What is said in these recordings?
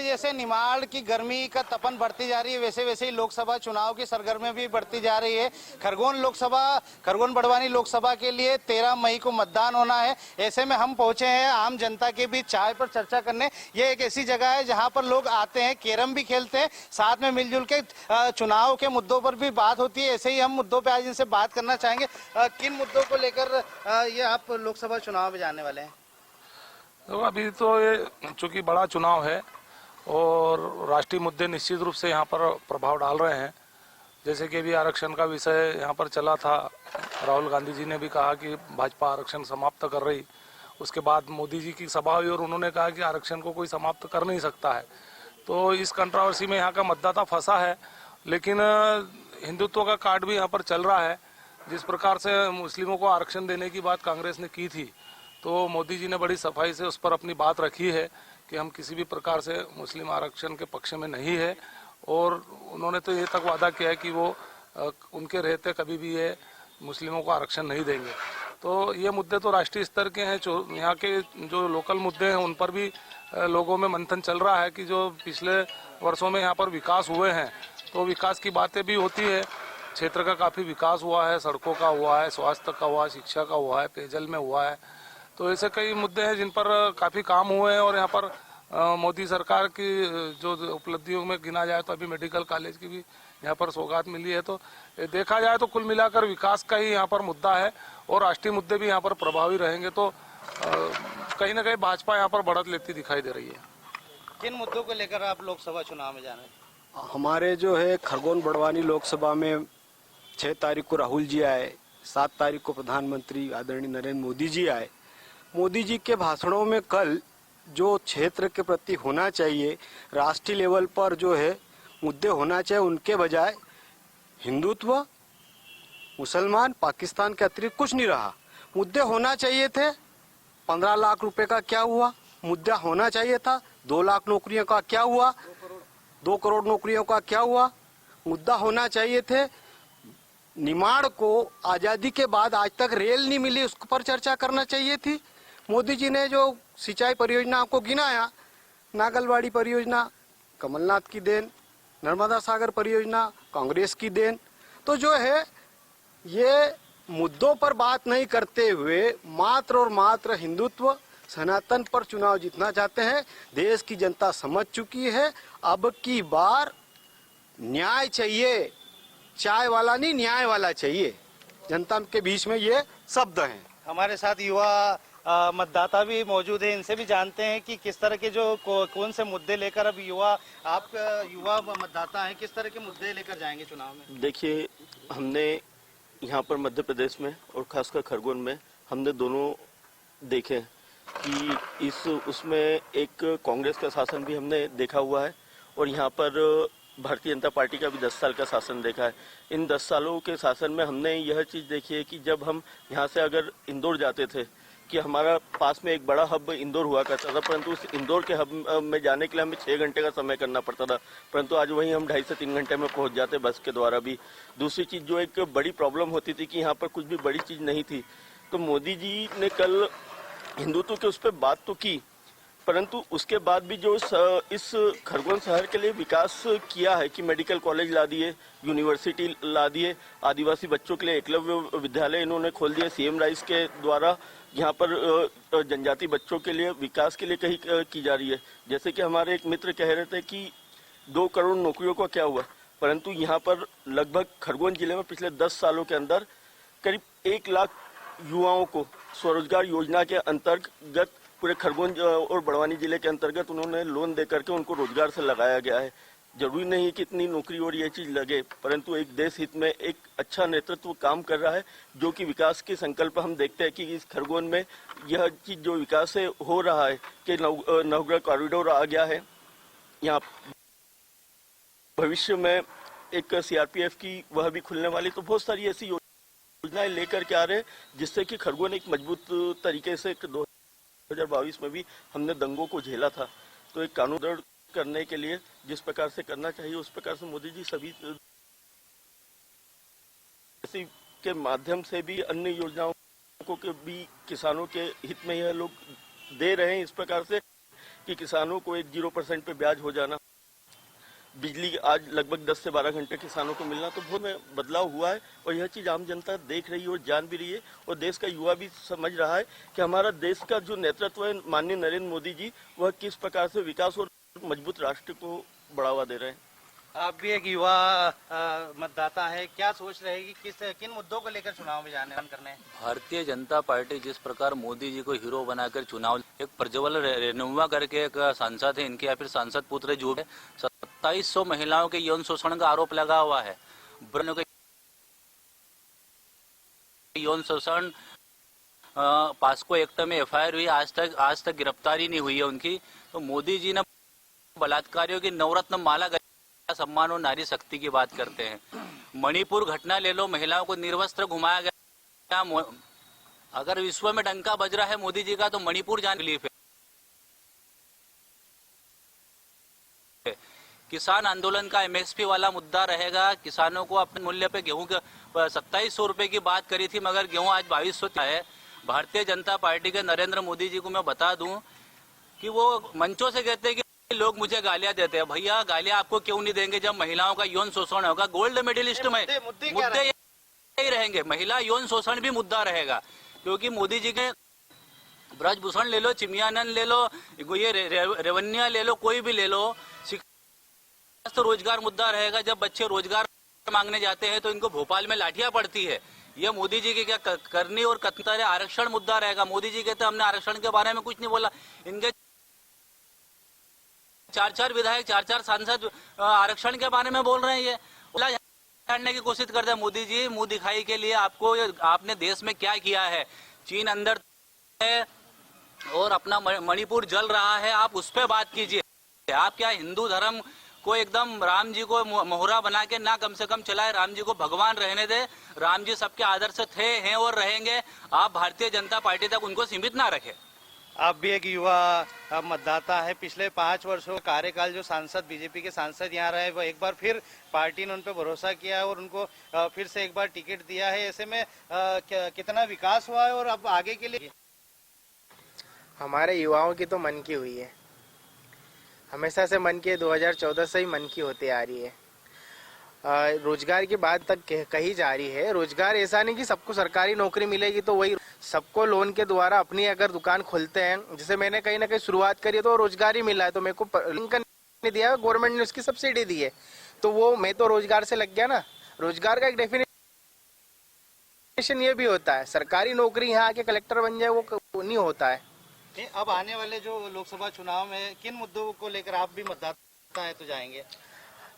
जैसे जैसे निमाड़ की गर्मी का तपन बढ़ती जा रही है, वैसे वैसे ही लोकसभा चुनाव की सरगर्मी भी बढ़ती जा रही है। खरगोन बड़वानी लोकसभा के लिए 13 मई को मतदान होना है। ऐसे में हम पहुंचे हैं आम जनता के बीच चाय पर चर्चा करने। ये एक ऐसी जगह है जहां पर लोग आते हैं, कैरम भी खेलते हैं, साथ में मिलजुल के चुनाव के मुद्दों पर भी बात होती है। ऐसे ही हम मुद्दों पर आज इनसे बात करना चाहेंगे। किन मुद्दों को लेकर ये आप लोकसभा चुनाव में जाने वाले हैं? तो अभी तो ये चूंकि बड़ा चुनाव है और राष्ट्रीय मुद्दे निश्चित रूप से यहाँ पर प्रभाव डाल रहे हैं। जैसे कि अभी आरक्षण का विषय यहाँ पर चला था, राहुल गांधी जी ने भी कहा कि भाजपा आरक्षण समाप्त कर रही। उसके बाद मोदी जी की सभा हुई और उन्होंने कहा कि आरक्षण को कोई समाप्त कर नहीं सकता है। तो इस कंट्रोवर्सी में यहाँ का मतदाता फंसा है। लेकिन हिंदुत्व का कार्ड भी यहाँ पर चल रहा है। जिस प्रकार से मुस्लिमों को आरक्षण देने की बात कांग्रेस ने की थी, तो मोदी जी ने बड़ी सफाई से उस पर अपनी बात रखी है कि हम किसी भी प्रकार से मुस्लिम आरक्षण के पक्ष में नहीं है। और उन्होंने तो ये तक वादा किया है कि वो उनके रहते कभी भी ये मुस्लिमों को आरक्षण नहीं देंगे। तो ये मुद्दे तो राष्ट्रीय स्तर के हैं। यहाँ के जो लोकल मुद्दे हैं उन पर भी लोगों में मंथन चल रहा है कि जो पिछले वर्षों में यहाँ पर विकास हुए हैं, तो विकास की बातें भी होती है। क्षेत्र का काफ़ी विकास हुआ है, सड़कों का हुआ है, स्वास्थ्य का हुआ है, शिक्षा का हुआ है, पेयजल में हुआ है। तो ऐसे कई मुद्दे हैं जिन पर काफ़ी काम हुए हैं। और यहाँ पर मोदी सरकार की जो उपलब्धियों में गिना जाए तो अभी मेडिकल कॉलेज की भी यहाँ पर सौगात मिली है। तो देखा जाए तो कुल मिलाकर विकास का ही यहाँ पर मुद्दा है और राष्ट्रीय मुद्दे भी यहाँ पर प्रभावी रहेंगे। तो कहीं ना कहीं भाजपा यहाँ पर बढ़त लेती दिखाई दे रही है। किन मुद्दों को लेकर आप लोकसभा चुनाव में जाने? हमारे जो है खरगोन बड़वानी लोकसभा में 6 तारीख को राहुल जी आए, 7 तारीख को प्रधानमंत्री आदरणीय नरेंद्र मोदी जी आए। मोदी जी के भाषणों में कल जो क्षेत्र के प्रति होना चाहिए, राष्ट्रीय लेवल पर जो है मुद्दे होना चाहिए, उनके बजाय हिंदुत्व, मुसलमान, पाकिस्तान के अतिरिक्त कुछ नहीं रहा। मुद्दे होना चाहिए थे 15 लाख रुपए का क्या हुआ, मुद्दा होना चाहिए था 2 लाख नौकरियों का क्या हुआ, 2 करोड़ नौकरियों का क्या हुआ। मुद्दा होना चाहिए थे निमाड़ को आजादी के बाद आज तक रेल नहीं मिली, उस पर चर्चा करना चाहिए थी। मोदी जी ने जो सिंचाई परियोजनाओं को गिनाया, नागलवाड़ी परियोजना कमलनाथ की देन, नर्मदा सागर परियोजना कांग्रेस की देन। तो जो है ये मुद्दों पर बात नहीं करते हुए मात्र और मात्र हिंदुत्व, सनातन पर चुनाव जीतना चाहते हैं। देश की जनता समझ चुकी है, अब की बार न्याय चाहिए, चाय वाला नहीं न्याय वाला चाहिए। जनता के बीच में ये शब्द हैं। हमारे साथ युवा मतदाता भी मौजूद है, इनसे भी जानते हैं कि किस तरह के कौन से मुद्दे लेकर अब आप युवा मतदाता हैं, किस तरह के मुद्दे लेकर जाएंगे चुनाव में? देखिए, हमने यहाँ पर मध्य प्रदेश में और खासकर खरगोन में हमने दोनों देखे कि उसमें एक कांग्रेस का शासन भी हमने देखा हुआ है और यहाँ पर भारतीय जनता पार्टी का भी 10 साल का शासन देखा है। इन 10 सालों के शासन में हमने यह चीज़ देखी है कि जब हम यहाँ से अगर इंदौर जाते थे कि हमारा पास में एक बड़ा हब इंदौर हुआ करता था, परंतु उस इंदौर के हब में जाने के लिए हमें 6 घंटे का समय करना पड़ता था, परंतु आज वहीं हम 2.5 से 3 घंटे में पहुंच जाते बस के द्वारा भी। दूसरी चीज़ जो एक बड़ी प्रॉब्लम होती थी कि यहाँ पर कुछ भी बड़ी चीज़ नहीं थी, तो मोदी जी ने कल हिंदुत्व के उस पर बात तो की, परंतु उसके बाद भी जो इस खरगोन शहर के लिए विकास किया है कि मेडिकल कॉलेज ला दिए, यूनिवर्सिटी ला दिए, आदिवासी बच्चों के लिए एकलव्य विद्यालय इन्होंने खोल दिए सीएम राइस के द्वारा। यहाँ पर जनजाति बच्चों के लिए विकास के लिए कहीं की जा रही है। जैसे कि हमारे एक मित्र कह रहे थे कि 2 करोड़ नौकरियों का क्या हुआ, परंतु यहाँ पर लगभग खरगोन जिले में पिछले 10 सालों के अंदर करीब 1 लाख युवाओं को स्वरोजगार योजना के अंतर्गत पूरे खरगोन और बड़वानी जिले के अंतर्गत उन्होंने लोन दे करके उनको रोजगार से लगाया गया है। जरूरी नहीं है कि इतनी नौकरी और ये चीज लगे, परंतु एक देश हित में एक अच्छा नेतृत्व काम कर रहा है, जो कि विकास के संकल्प हम देखते हैं कि इस खरगोन में यह चीज जो विकास है हो रहा है कि नवग्रह कॉरिडोर आ गया है। यहाँ भविष्य में एक सीआरपीएफ की वह भी खुलने वाली, तो बहुत सारी ऐसी योजनाएं लेकर के आ रहे हैं जिससे कि खरगोन एक मजबूत तरीके से 2022 में भी हमने दंगों को झेला था। तो एक कानून दृढ़ करने के लिए जिस प्रकार से करना चाहिए उस प्रकार से मोदी जी सभी इसी के माध्यम से भी अन्य योजनाओं को भी किसानों के हित में यह लोग दे रहे हैं। इस प्रकार से कि किसानों को एक 0% पे ब्याज हो जाना, बिजली आज लगभग 10 से 12 घंटे किसानों को मिलना, तो बहुत में बदलाव हुआ है। और यह चीज़ आम जनता देख रही है और जान भी रही है, और देश का युवा भी समझ रहा है कि हमारा देश का जो नेतृत्व है माननीय नरेंद्र मोदी जी, वह किस प्रकार से विकास और मजबूत राष्ट्र को बढ़ावा दे रहे हैं। आप भी एक युवा मतदाता है, क्या सोच रहे हैं कि किन मुद्दों को लेकर चुनाव में जाने करने? भारतीय जनता पार्टी जिस प्रकार मोदी जी को हीरो बनाकर चुनाव, एक प्रज्वल रेणुआ करके एक सांसद है इनके, या फिर सांसद पुत्र जो है, 2700 महिलाओं के यौन शोषण का आरोप लगा हुआ है। यौन शोषण पास्को एक्ट में एफआईआर हुई, आज तक गिरफ्तारी नहीं हुई है उनकी। तो मोदी जी ने बलात्कारियों की नवरत्न माला सम्मान और नारी शक्ति की बात करते हैं। मणिपुर घटना ले लो, महिलाओं को निर्वस्त्र घुमाया गया। अगर विश्व में डंका बज रहा है मोदी जी का, तो मणिपुर जाने रिलीफ है। किसान आंदोलन का एमएसपी वाला मुद्दा रहेगा। किसानों को अपने मूल्य पे गेहूं के 2700 रुपए की बात करी थी, मगर गेहूं आज 2200 है। भारतीय जनता पार्टी के नरेंद्र मोदी जी को मैं बता दूं कि वो मंचों से कहते हैं कि लोग मुझे गालियां देते हैं। भैया गालियां आपको क्यों नहीं देंगे जब महिलाओं का यौन शोषण होगा? गोल्ड मेडलिस्ट में मुद्दे यही रहेंगे, महिला यौन शोषण भी मुद्दा रहेगा। क्योंकि मोदी जी के ब्रजभूषण ले लो, चिमयानंद ले लो, ये रेवन्या ले लो, कोई भी ले लो, तो रोजगार मुद्दा रहेगा। जब बच्चे रोजगार मांगने जाते हैं तो इनको भोपाल में लाठियां पड़ती है। ये मोदी जी की क्या करनी और कतरा आरक्षण मुद्दा रहेगा। मोदी जी कहते हमने आरक्षण के बारे में कुछ नहीं बोला। इनके 4 विधायक, 4 सांसद आरक्षण के बारे में बोल रहे हैं। ये जानने की कोशिश करते हैं मोदी जी, मुंह दिखाई के लिए। आपने देश में क्या किया है? चीन अंदर है और अपना मणिपुर जल रहा है, आप उस पर बात कीजिए। आप क्या हिंदू धर्म को एकदम राम जी को मोहरा बना के ना कम से कम चलाए? राम जी को भगवान रहने दे। राम जी सबके आदर्श थे, हैं और रहेंगे। आप भारतीय जनता पार्टी तक उनको सीमित ना रखें। आप भी एक युवा मतदाता है। पिछले 5 वर्षों का कार्यकाल जो सांसद, बीजेपी के सांसद यहाँ रहे, वो एक बार फिर पार्टी ने उन पर भरोसा किया है और उनको फिर से एक बार टिकट दिया है। ऐसे में कितना विकास हुआ है और अब आगे के लिए? हमारे युवाओं की तो मन की हुई है, हमेशा से मन की, 2014 से ही मन की होती आ रही है। रोजगार की बात तक कही जा रही है। रोजगार ऐसा नहीं कि सबको सरकारी नौकरी मिलेगी तो वही, सबको लोन के द्वारा अपनी अगर दुकान खोलते हैं, जैसे मैंने कहीं ना कहीं शुरुआत करी है तो रोजगार ही मिला है, तो मेरे को लिंक नहीं दिया, गवर्नमेंट ने उसकी सब्सिडी दी है, तो वो मैं तो रोजगार से लग गया ना। रोजगार का एक डेफिनेशन ये भी होता है, सरकारी नौकरी यहाँ आके कलेक्टर बन जाए वो नहीं होता है। अब आने वाले जो लोकसभा चुनाव में किन मुद्दों को लेकर आप भी मतदाता है तो जाएंगे?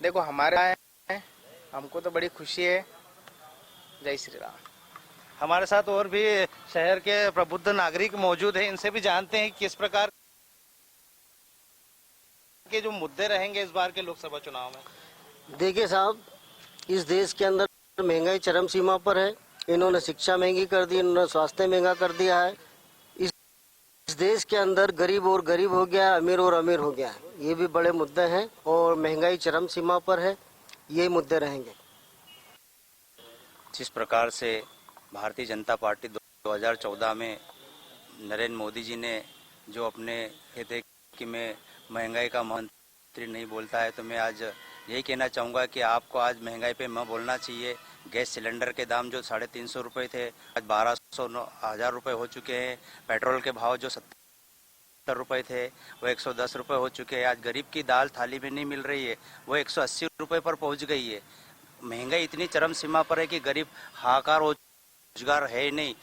देखो हमारे हमको तो बड़ी खुशी है। जय श्री राम। हमारे साथ और भी शहर के प्रबुद्ध नागरिक मौजूद हैं, इनसे भी जानते हैं किस प्रकार के जो मुद्दे रहेंगे इस बार के लोकसभा चुनाव में। देखिए साहब, इस देश के अंदर महंगाई चरम सीमा पर है। इन्होंने शिक्षा महंगी कर दी, इन्होंने स्वास्थ्य महंगा कर दिया है। इस देश के अंदर गरीब और गरीब हो गया, अमीर और अमीर हो गया है। ये भी बड़े मुद्दे हैं और महंगाई चरम सीमा पर है, ये मुद्दे रहेंगे। जिस प्रकार से भारतीय जनता पार्टी 2014 में नरेंद्र मोदी जी ने जो अपने कहते कि मैं महंगाई का मंत्री नहीं बोलता है, तो मैं आज यही कहना चाहूँगा कि आपको आज महंगाई पे मैं बोलना चाहिए। गैस सिलेंडर के दाम जो 350 रुपये थे, आज 1200-1000 रुपये हो चुके हैं। पेट्रोल के भाव जो 70 रुपये थे वो 110 रुपये हो चुके हैं। आज गरीब की दाल थाली में नहीं मिल रही है, वो 180 रुपये पर पहुँच गई है। महंगाई इतनी चरम सीमा पर है कि गरीब हाहाकार हो, रोजगार है ही नहीं।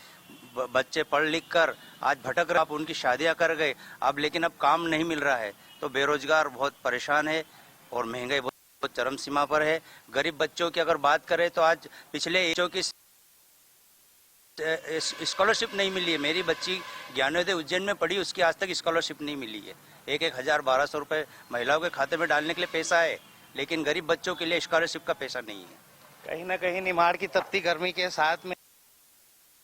बच्चे पढ़ लिख कर आज भटक रहे, आप उनकी शादियां कर गए अब, लेकिन अब काम नहीं मिल रहा है, तो बेरोजगार बहुत परेशान है और महंगाई बहुत चरम सीमा पर है। गरीब बच्चों की अगर बात करें तो आज पिछले बच्चों की स्कॉलरशिप नहीं मिली है। मेरी बच्ची ज्ञानोदय उज्जैन में पढ़ी, उसकी आज तक स्कॉलरशिप नहीं मिली है। 1000-1200 रुपये महिलाओं के खाते में डालने के लिए पैसा है, लेकिन गरीब बच्चों के लिए स्कॉलरशिप का पैसा नहीं है। कहीं ना कहीं निमाड़ की तपती गर्मी के साथ में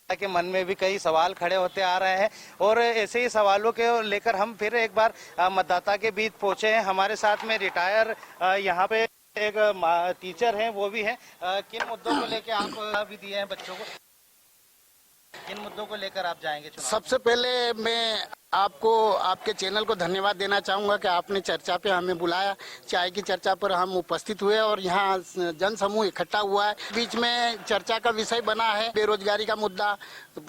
के मन में भी कई सवाल खड़े होते आ रहे हैं और ऐसे ही सवालों के लेकर हम फिर एक बार मतदाता के बीच पहुंचे हैं। हमारे साथ में रिटायर यहाँ पे एक टीचर हैं, वो भी हैं। किन मुद्दों को लेकर आप भी दिए हैं बच्चों को, किन मुद्दों को लेकर आप जाएंगे चुनाव? सबसे पहले मैं आपको आपके चैनल को धन्यवाद देना चाहूँगा कि आपने चर्चा पे हमें बुलाया। चाय की चर्चा पर हम उपस्थित हुए और यहाँ जन समूह इकट्ठा हुआ है। बीच में चर्चा का विषय बना है बेरोजगारी का मुद्दा।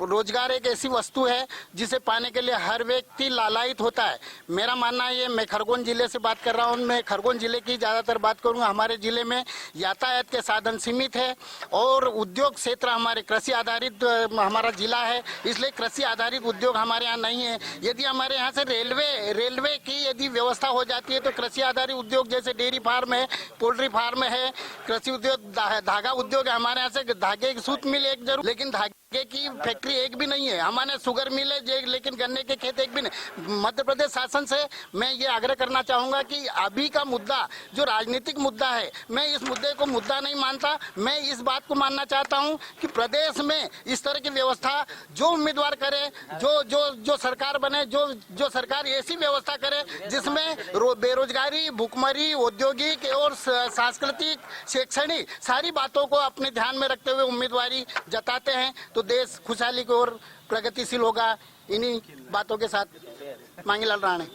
रोजगार एक ऐसी वस्तु है जिसे पाने के लिए हर व्यक्ति लालायित होता है। मेरा मानना है, मैं खरगोन जिले से बात कर रहा हूँ। मैं खरगोन जिले की ज़्यादातर बात करूँगा। हमारे जिले में यातायात के साधन सीमित है और उद्योग क्षेत्र हमारे कृषि आधारित हमारा जिला है, इसलिए कृषि आधारित उद्योग हमारे यहाँ नहीं है। यदि हमारे यहाँ से रेलवे की यदि व्यवस्था हो जाती है तो कृषि आधारित उद्योग जैसे डेयरी फार्म है, पोल्ट्री फार्म है, कृषि उद्योग, धागा उद्योग है। हमारे यहाँ से धागे की सूत मिल एक जरूर, लेकिन धागे की फैक्ट्री एक भी नहीं है। हमारे शुगर मिल है लेकिन गन्ने के खेत एक भी नहीं। मध्य प्रदेश शासन से मैं ये आग्रह करना चाहूंगा कि अभी का मुद्दा जो राजनीतिक मुद्दा है, मैं इस मुद्दे को मुद्दा नहीं मानता। मैं इस बात को मानना चाहता हूं कि प्रदेश में इस तरह की व्यवस्था जो उम्मीदवार करे, जो सरकार बने, जो सरकार ऐसी व्यवस्था करे जिसमें बेरोजगारी, भुखमरी, औद्योगिक और सांस्कृतिक, शैक्षणिक सारी बातों को अपने ध्यान में रखते हुए उम्मीदवारी जताते हैं तो देश खुशहाली की ओर प्रगतिशील होगा। इन्हीं बातों के साथ मांगीलाल राणे।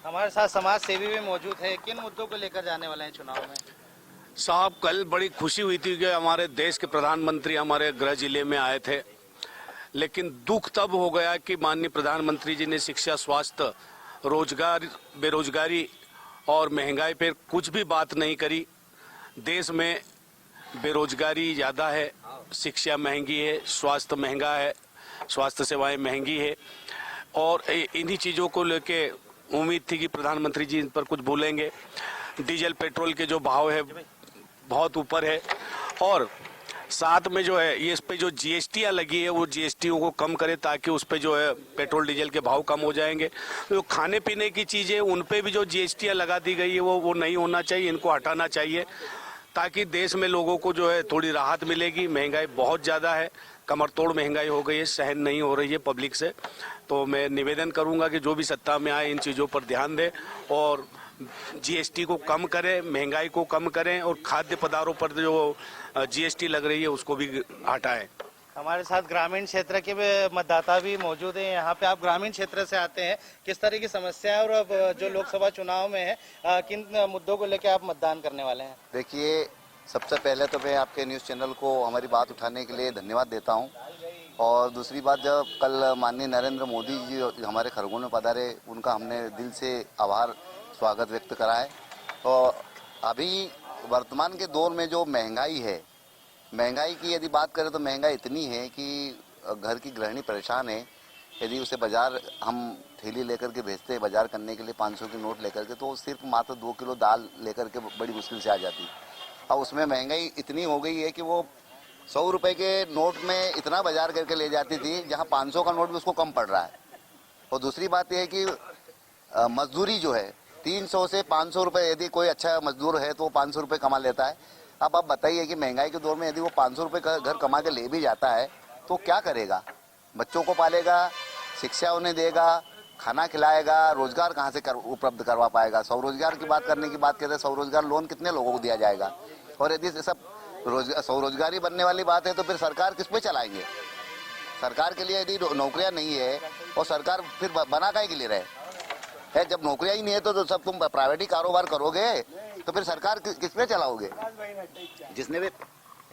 हमारे साथ समाज सेवी भी मौजूद है। किन मुद्दों को लेकर जाने वाले हैं चुनाव में? साहब, कल बड़ी खुशी हुई थी कि हमारे देश के प्रधानमंत्री हमारे गृह जिले में आए थे, लेकिन दुख तब हो गया कि माननीय प्रधानमंत्री जी ने शिक्षा, स्वास्थ्य, रोजगार, बेरोजगारी और महंगाई पर कुछ भी बात नहीं करी। देश में बेरोजगारी ज़्यादा है, शिक्षा महंगी है, स्वास्थ्य महंगा है, स्वास्थ्य सेवाएं महंगी है और इन्हीं चीज़ों को लेके उम्मीद थी कि प्रधानमंत्री जी इन पर कुछ बोलेंगे। डीजल पेट्रोल के जो भाव है बहुत ऊपर है और साथ में जो है ये इस पे जो जीएसटीयाँ लगी है वो जीएसटीओ को कम करे ताकि उस पे जो है पेट्रोल डीजल के भाव कम हो जाएंगे। तो खाने पीने की चीज़ें उन पे भी जो जीएसटीयाँ लगा दी गई है वो नहीं होना चाहिए, इनको हटाना चाहिए ताकि देश में लोगों को जो है थोड़ी राहत मिलेगी। महंगाई बहुत ज़्यादा है, कमर तोड़ महंगाई हो गई है, सहन नहीं हो रही है पब्लिक से। तो मैं निवेदन करूंगा कि जो भी सत्ता में आए इन चीज़ों पर ध्यान दें और जीएसटी को कम करें, महंगाई को कम करें और खाद्य पदार्थों पर जो जीएसटी लग रही है उसको भी हटाएं। हमारे साथ ग्रामीण क्षेत्र के मतदाता भी मौजूद हैं। यहाँ पे आप ग्रामीण क्षेत्र से आते हैं, किस तरह की समस्या और अब जो लोकसभा चुनाव में है किन मुद्दों को लेकर आप मतदान करने वाले हैं? देखिए, सबसे पहले तो मैं आपके न्यूज़ चैनल को हमारी बात उठाने के लिए धन्यवाद देता हूं और दूसरी बात, जब कल माननीय नरेंद्र मोदी जी हमारे खरगोन में पधारे, उनका हमने दिल से आभार स्वागत व्यक्त करा है। तो अभी वर्तमान के दौर में जो महंगाई है, महंगाई की यदि बात करें तो महंगाई इतनी है कि घर की गृहिणी परेशान है। यदि उसे बाज़ार हम थैली लेकर के भेजते हैं बाज़ार करने के लिए 500 की नोट लेकर के, तो सिर्फ मात्र 2 किलो दाल लेकर के बड़ी मुश्किल से आ जाती है। अब उसमें महंगाई इतनी हो गई है कि वो 100 रुपए के नोट में इतना बाजार करके ले जाती थी जहां 500 का नोट भी उसको कम पड़ रहा है। और दूसरी बात यह है कि मजदूरी जो है 300 से 500 रुपए, यदि कोई अच्छा मजदूर है तो वो 500 रुपए कमा लेता है। अब आप बताइए कि महंगाई के दौर में यदि वो 500 रुपए का घर कमा के ले भी जाता है तो क्या करेगा? बच्चों को पालेगा, शिक्षा उन्हें देगा, खाना खिलाएगा, रोजगार कहाँ से उपलब्ध करवा पाएगा? स्वरोजगार की बात करने की बात कहते हैं, स्वरोजगार लोन कितने लोगों को दिया जाएगा? और यदि सब स्वरोजगारी बनने वाली बात है तो फिर सरकार किस पे चलाएंगे? सरकार के लिए यदि नौकरियां नहीं है और सरकार फिर बना काहे के लिए रहे है? जब नौकरियां ही नहीं है तो सब तुम प्राइवेट ही कारोबार करोगे तो फिर सरकार किस पे चलाओगे? जिसने भी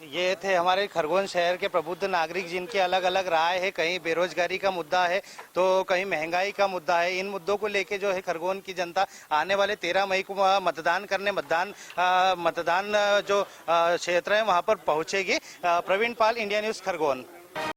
ये थे हमारे खरगोन शहर के प्रबुद्ध नागरिक जिनकी अलग अलग राय है। कहीं बेरोजगारी का मुद्दा है तो कहीं महंगाई का मुद्दा है। इन मुद्दों को लेके जो है खरगोन की जनता आने वाले 13 मई को मतदान करने मतदान जो क्षेत्र है वहां पर पहुंचेगी। प्रवीण पाल, इंडिया न्यूज, खरगोन।